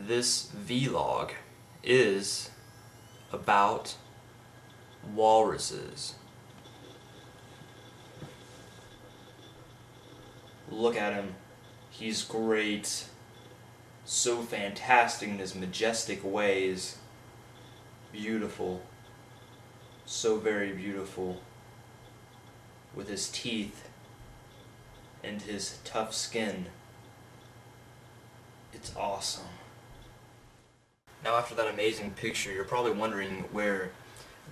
This vlog is about walruses. Look at him. He's great. So fantastic in his majestic ways. Beautiful. So very beautiful. With his teeth and his tough skin. It's awesome. Now after that amazing picture, you're probably wondering where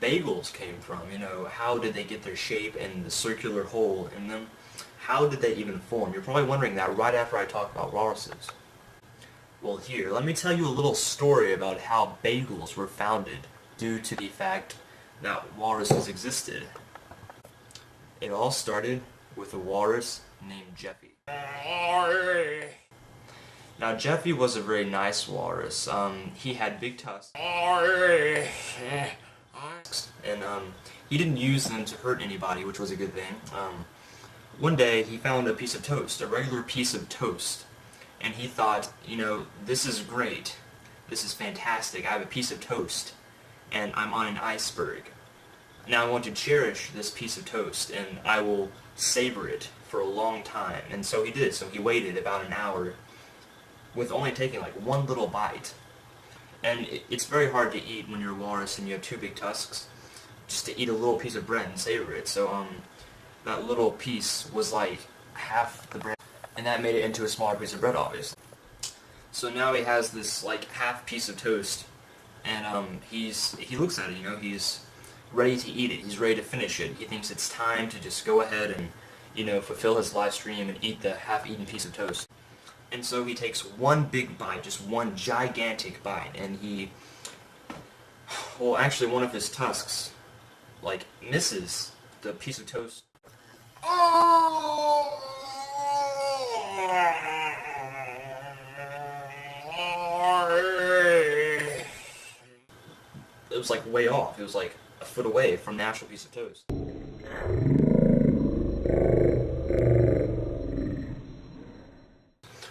bagels came from. You know, how did they get their shape and the circular hole in them? How did they even form? You're probably wondering that right after I talk about walruses. Well, here, let me tell you a little story about how bagels were founded due to the fact that walruses existed. It all started with a walrus named Jeffy. Now Jeffy was a very nice walrus. He had big tusks, and he didn't use them to hurt anybody, which was a good thing. One day he found a piece of toast, a regular piece of toast, and he thought, you know, this is great, this is fantastic, I have a piece of toast, and I'm on an iceberg. Now I want to cherish this piece of toast, and I will savor it for a long time. And so he did. So he waited about an hour with only taking like one little bite. And it's very hard to eat when you're a walrus and you have two big tusks, just to eat a little piece of bread and savor it. So that little piece was like half the bread, and that made it into a smaller piece of bread, obviously. So now he has this like half piece of toast, and he looks at it, you know, he's ready to eat it. He's ready to finish it. He thinks it's time to just go ahead and, you know, fulfill his live stream and eat the half-eaten piece of toast. And so he takes one big bite, just one gigantic bite, and well, actually one of his tusks, like, misses the piece of toast. It was like way off. It was like a foot away from the actual piece of toast.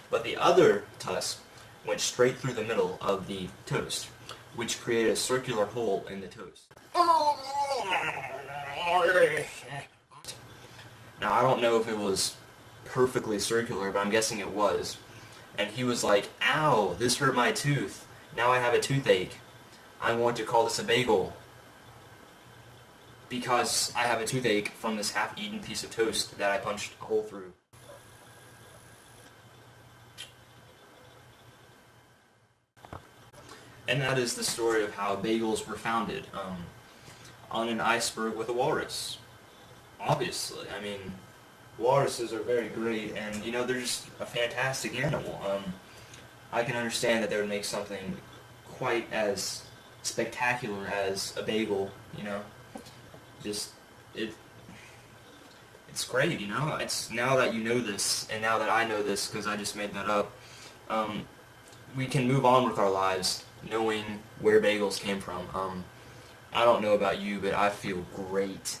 But the other tusk went straight through the middle of the toast, which created a circular hole in the toast. Now I don't know if it was perfectly circular, but I'm guessing it was. And he was like, ow, this hurt my tooth. Now I have a toothache. I want to call this a bagel, because I have a toothache from this half-eaten piece of toast that I punched a hole through. And that is the story of how bagels were founded, on an iceberg with a walrus. Obviously, I mean, walruses are very great, and you know, they're just a fantastic animal. I can understand that they would make something quite as spectacular as a bagel, you know. Just, it's great, you know. It's now that you know this, and now that I know this, because I just made that up, we can move on with our lives knowing where bagels came from. I don't know about you, but I feel great.